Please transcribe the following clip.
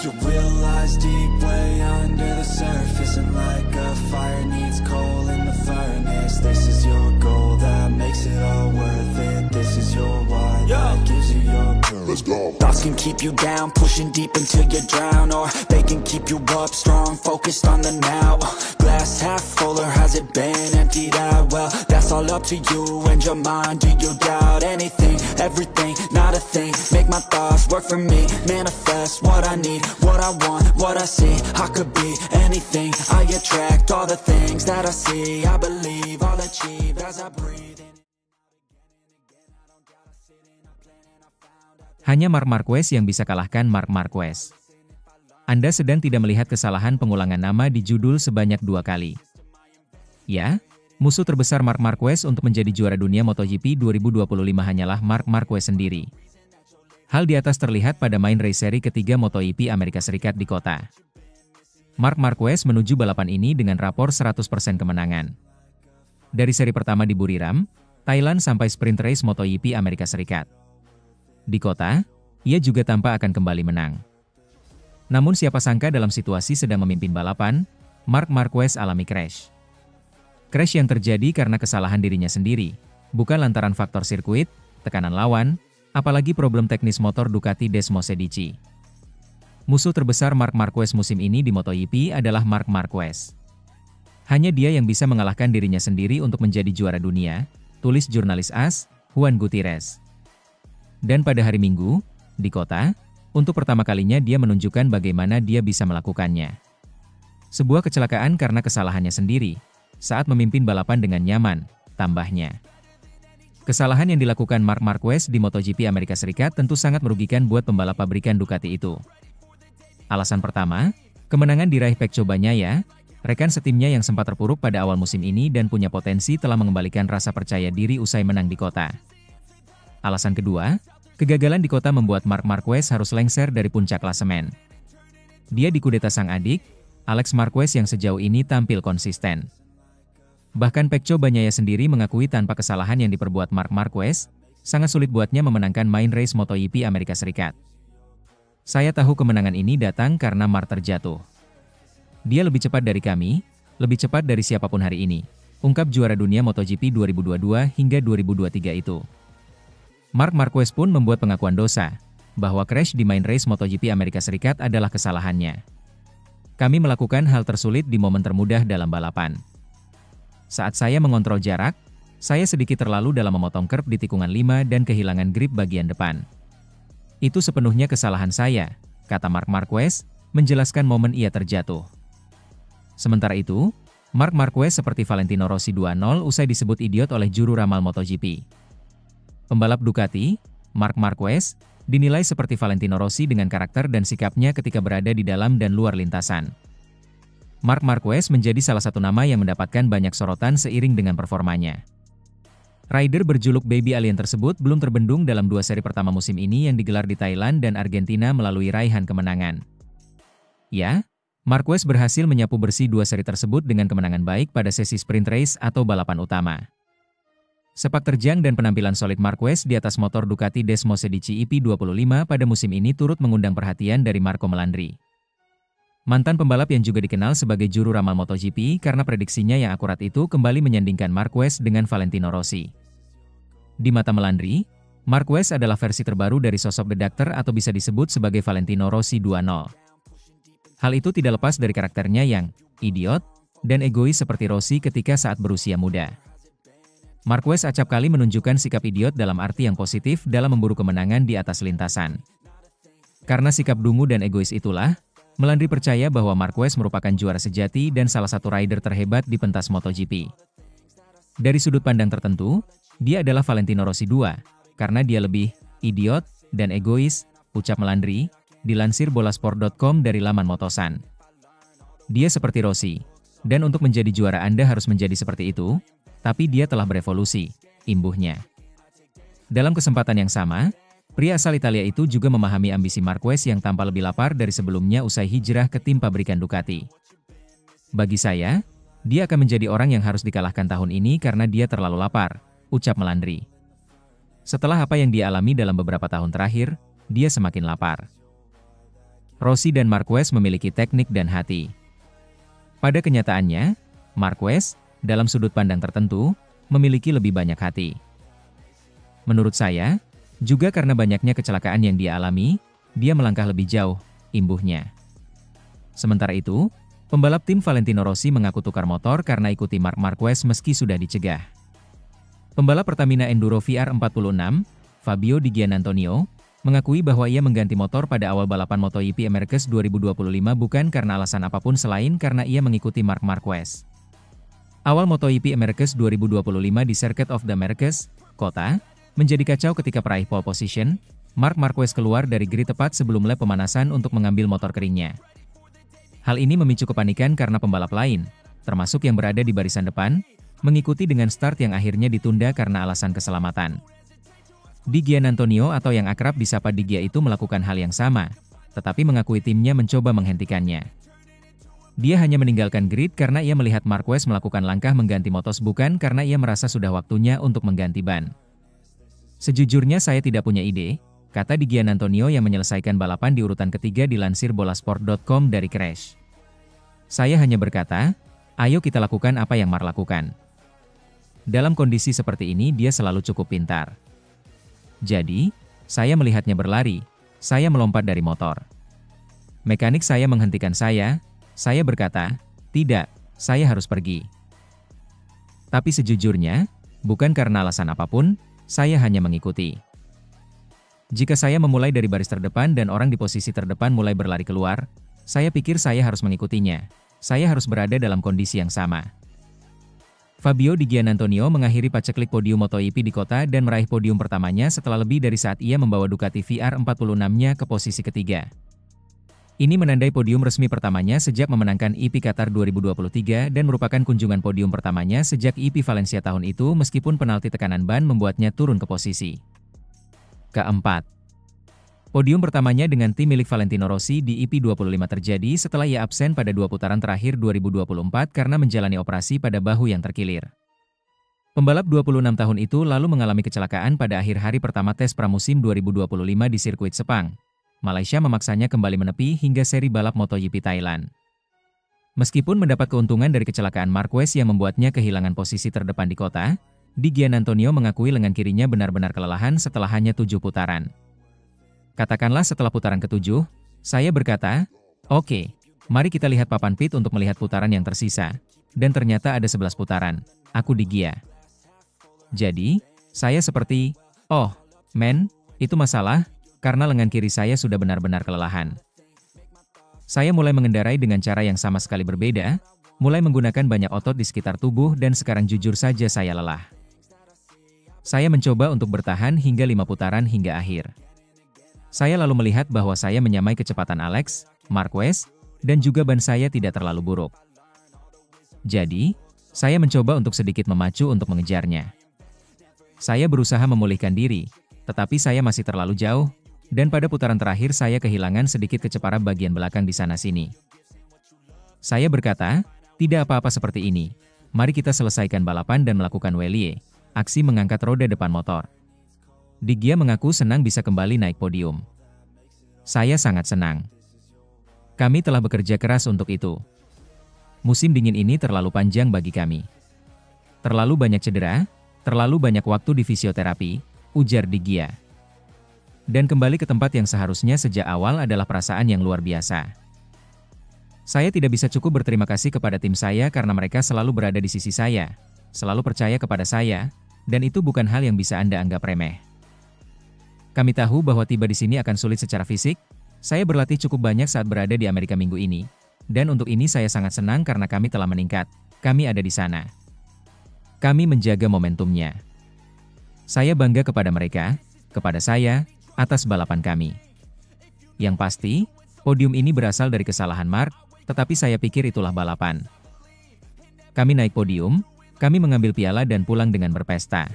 You realize deep way under the surface, and like a fire needs coal in the furnace. This is your goal that makes it all worth it. This is your why that gives you your purpose. Let's go. Thoughts can keep you down, pushing deep until you drown, or they can keep you up strong, focused on the now. Glass half full, or has it been emptied out? Well, that's all up to you and your mind. Do you doubt anything, everything, not a thing? Make my thoughts work for me, manifest what I need, what I want, what I see. I could be anything, I attract all the things that I see. I believe I'll achieve as I breathe in. Hanya Marc Marquez yang bisa kalahkan Marc Marquez. Anda sedang tidak melihat kesalahan pengulangan nama di judul sebanyak 2 kali. Ya, musuh terbesar Marc Marquez untuk menjadi juara dunia MotoGP 2025 hanyalah Marc Marquez sendiri. Hal di atas terlihat pada main race seri ketiga MotoGP Amerika Serikat di kota. Marc Marquez menuju balapan ini dengan rapor 100% kemenangan. Dari seri pertama di Buriram, Thailand sampai sprint race MotoGP Amerika Serikat. Di kota, ia juga tampak akan kembali menang. Namun siapa sangka dalam situasi sedang memimpin balapan, Marc Marquez alami crash. Crash yang terjadi karena kesalahan dirinya sendiri, bukan lantaran faktor sirkuit, tekanan lawan, apalagi problem teknis motor Ducati Desmosedici. Musuh terbesar Marc Marquez musim ini di MotoGP adalah Marc Marquez. Hanya dia yang bisa mengalahkan dirinya sendiri untuk menjadi juara dunia, tulis jurnalis AS, Juan Gutierrez. Dan pada hari Minggu, di kota, untuk pertama kalinya dia menunjukkan bagaimana dia bisa melakukannya. Sebuah kecelakaan karena kesalahannya sendiri, saat memimpin balapan dengan nyaman, tambahnya. Kesalahan yang dilakukan Marc Marquez di MotoGP Amerika Serikat tentu sangat merugikan buat pembalap pabrikan Ducati itu. Alasan pertama, kemenangan diraih Pecco Bagnaia, rekan setimnya yang sempat terpuruk pada awal musim ini dan punya potensi telah mengembalikan rasa percaya diri usai menang di kota. Alasan kedua, kegagalan di kota membuat Marc Marquez harus lengser dari puncak klasemen. Dia dikudeta sang adik, Alex Marquez yang sejauh ini tampil konsisten. Bahkan Pecco Bagnaia sendiri mengakui tanpa kesalahan yang diperbuat Marc Marquez, sangat sulit buatnya memenangkan main race MotoGP Amerika Serikat. Saya tahu kemenangan ini datang karena Marc terjatuh. Dia lebih cepat dari kami, lebih cepat dari siapapun hari ini, ungkap juara dunia MotoGP 2022 hingga 2023 itu. Marc Marquez pun membuat pengakuan dosa, bahwa crash di main race MotoGP Amerika Serikat adalah kesalahannya. Kami melakukan hal tersulit di momen termudah dalam balapan. Saat saya mengontrol jarak, saya sedikit terlalu dalam memotong kerb di tikungan 5 dan kehilangan grip bagian depan. Itu sepenuhnya kesalahan saya, kata Marc Marquez, menjelaskan momen ia terjatuh. Sementara itu, Marc Marquez seperti Valentino Rossi 2.0 usai disebut idiot oleh juru ramal MotoGP. Pembalap Ducati, Marc Marquez, dinilai seperti Valentino Rossi dengan karakter dan sikapnya ketika berada di dalam dan luar lintasan. Marc Marquez menjadi salah satu nama yang mendapatkan banyak sorotan seiring dengan performanya. Rider berjuluk Baby Alien tersebut belum terbendung dalam 2 seri pertama musim ini yang digelar di Thailand dan Argentina melalui raihan kemenangan. Ya, Marquez berhasil menyapu bersih 2 seri tersebut dengan kemenangan baik pada sesi sprint race atau balapan utama. Sepak terjang dan penampilan solid Marquez di atas motor Ducati Desmosedici EP25 pada musim ini turut mengundang perhatian dari Marco Melandri. Mantan pembalap yang juga dikenal sebagai juru ramal MotoGP karena prediksinya yang akurat itu kembali menyandingkan Marquez dengan Valentino Rossi. Di mata Melandri, Marquez adalah versi terbaru dari sosok The Doctor atau bisa disebut sebagai Valentino Rossi 2.0. Hal itu tidak lepas dari karakternya yang idiot dan egois seperti Rossi ketika saat berusia muda. Marquez acap kali menunjukkan sikap idiot dalam arti yang positif dalam memburu kemenangan di atas lintasan. Karena sikap dungu dan egois itulah, Melandri percaya bahwa Marquez merupakan juara sejati dan salah satu rider terhebat di pentas MotoGP. Dari sudut pandang tertentu, dia adalah Valentino Rossi 2, karena dia lebih idiot dan egois, ucap Melandri, dilansir bolasport.com dari laman Motosan. Dia seperti Rossi, dan untuk menjadi juara Anda harus menjadi seperti itu, tapi dia telah berevolusi, imbuhnya. Dalam kesempatan yang sama, pria asal Italia itu juga memahami ambisi Marquez yang tampak lebih lapar dari sebelumnya usai hijrah ke tim pabrikan Ducati. Bagi saya, dia akan menjadi orang yang harus dikalahkan tahun ini karena dia terlalu lapar, ucap Melandri. Setelah apa yang dia alami dalam beberapa tahun terakhir, dia semakin lapar. Rossi dan Marquez memiliki teknik dan hati. Pada kenyataannya, Marquez, dalam sudut pandang tertentu, memiliki lebih banyak hati. Menurut saya, juga karena banyaknya kecelakaan yang dia alami, dia melangkah lebih jauh, imbuhnya. Sementara itu, pembalap tim Valentino Rossi mengaku tukar motor karena ikuti Marc Marquez meski sudah dicegah. Pembalap Pertamina Enduro VR46, Fabio Di Giannantonio, mengakui bahwa ia mengganti motor pada awal balapan MotoGP Americas 2025 bukan karena alasan apapun selain karena ia mengikuti Marc Marquez. Awal MotoGP Americas 2025 di Circuit of the Americas, Kota, menjadi kacau ketika peraih pole position. Marc Marquez keluar dari grid tepat sebelum lap pemanasan untuk mengambil motor keringnya. Hal ini memicu kepanikan karena pembalap lain, termasuk yang berada di barisan depan, mengikuti dengan start yang akhirnya ditunda karena alasan keselamatan. Di Giannantonio atau yang akrab disapa Di Gia itu melakukan hal yang sama, tetapi mengakui timnya mencoba menghentikannya. Dia hanya meninggalkan grid karena ia melihat Marquez melakukan langkah mengganti motos bukan karena ia merasa sudah waktunya untuk mengganti ban. Sejujurnya saya tidak punya ide, kata Di Giannantonio yang menyelesaikan balapan di urutan ketiga dilansir bolasport.com dari Crash. Saya hanya berkata, ayo kita lakukan apa yang Marc lakukan. Dalam kondisi seperti ini dia selalu cukup pintar. Jadi, saya melihatnya berlari, saya melompat dari motor. Mekanik saya menghentikan saya berkata, tidak, saya harus pergi. Tapi sejujurnya, bukan karena alasan apapun, saya hanya mengikuti. Jika saya memulai dari baris terdepan dan orang di posisi terdepan mulai berlari keluar, saya pikir saya harus mengikutinya. Saya harus berada dalam kondisi yang sama. Fabio Di Giannantonio mengakhiri paceklik podium MotoGP di Kota dan meraih podium pertamanya setelah lebih dari saat ia membawa Ducati VR46-nya ke posisi ketiga. Ini menandai podium resmi pertamanya sejak memenangkan EP Qatar 2023 dan merupakan kunjungan podium pertamanya sejak EP Valencia tahun itu meskipun penalti tekanan ban membuatnya turun ke posisi keempat. Podium pertamanya dengan tim milik Valentino Rossi di EP25 terjadi setelah ia absen pada 2 putaran terakhir 2024 karena menjalani operasi pada bahu yang terkilir. Pembalap 26 tahun itu lalu mengalami kecelakaan pada akhir hari pertama tes pramusim 2025 di sirkuit Sepang. Malaysia memaksanya kembali menepi hingga seri balap MotoGP Thailand. Meskipun mendapat keuntungan dari kecelakaan Marquez yang membuatnya kehilangan posisi terdepan di Kota, Di Giannantonio mengakui lengan kirinya benar-benar kelelahan setelah hanya 7 putaran. Katakanlah setelah putaran ke-7, saya berkata, oke, mari kita lihat papan pit untuk melihat putaran yang tersisa. Dan ternyata ada 11 putaran, aku Di Gia. Jadi, saya seperti, oh, men, itu masalah, karena lengan kiri saya sudah benar-benar kelelahan. Saya mulai mengendarai dengan cara yang sama sekali berbeda, mulai menggunakan banyak otot di sekitar tubuh dan sekarang jujur saja saya lelah. Saya mencoba untuk bertahan hingga 5 putaran hingga akhir. Saya lalu melihat bahwa saya menyamai kecepatan Alex, Marquez, dan juga ban saya tidak terlalu buruk. Jadi, saya mencoba untuk sedikit memacu untuk mengejarnya. Saya berusaha memulihkan diri, tetapi saya masih terlalu jauh, dan pada putaran terakhir saya kehilangan sedikit kecepatan bagian belakang di sana-sini. Saya berkata, tidak apa-apa seperti ini, mari kita selesaikan balapan dan melakukan wheelie, aksi mengangkat roda depan motor. Di Gia mengaku senang bisa kembali naik podium. Saya sangat senang. Kami telah bekerja keras untuk itu. Musim dingin ini terlalu panjang bagi kami. Terlalu banyak cedera, terlalu banyak waktu di fisioterapi, ujar Di Gia. Dan kembali ke tempat yang seharusnya sejak awal adalah perasaan yang luar biasa. Saya tidak bisa cukup berterima kasih kepada tim saya karena mereka selalu berada di sisi saya, selalu percaya kepada saya, dan itu bukan hal yang bisa Anda anggap remeh. Kami tahu bahwa tiba di sini akan sulit secara fisik. Saya berlatih cukup banyak saat berada di Amerika minggu ini. Dan untuk ini saya sangat senang karena kami telah meningkat. Kami ada di sana. Kami menjaga momentumnya. Saya bangga kepada mereka, kepada saya, atas balapan kami. Yang pasti, podium ini berasal dari kesalahan Marc, tetapi saya pikir itulah balapan. Kami naik podium, kami mengambil piala dan pulang dengan berpesta.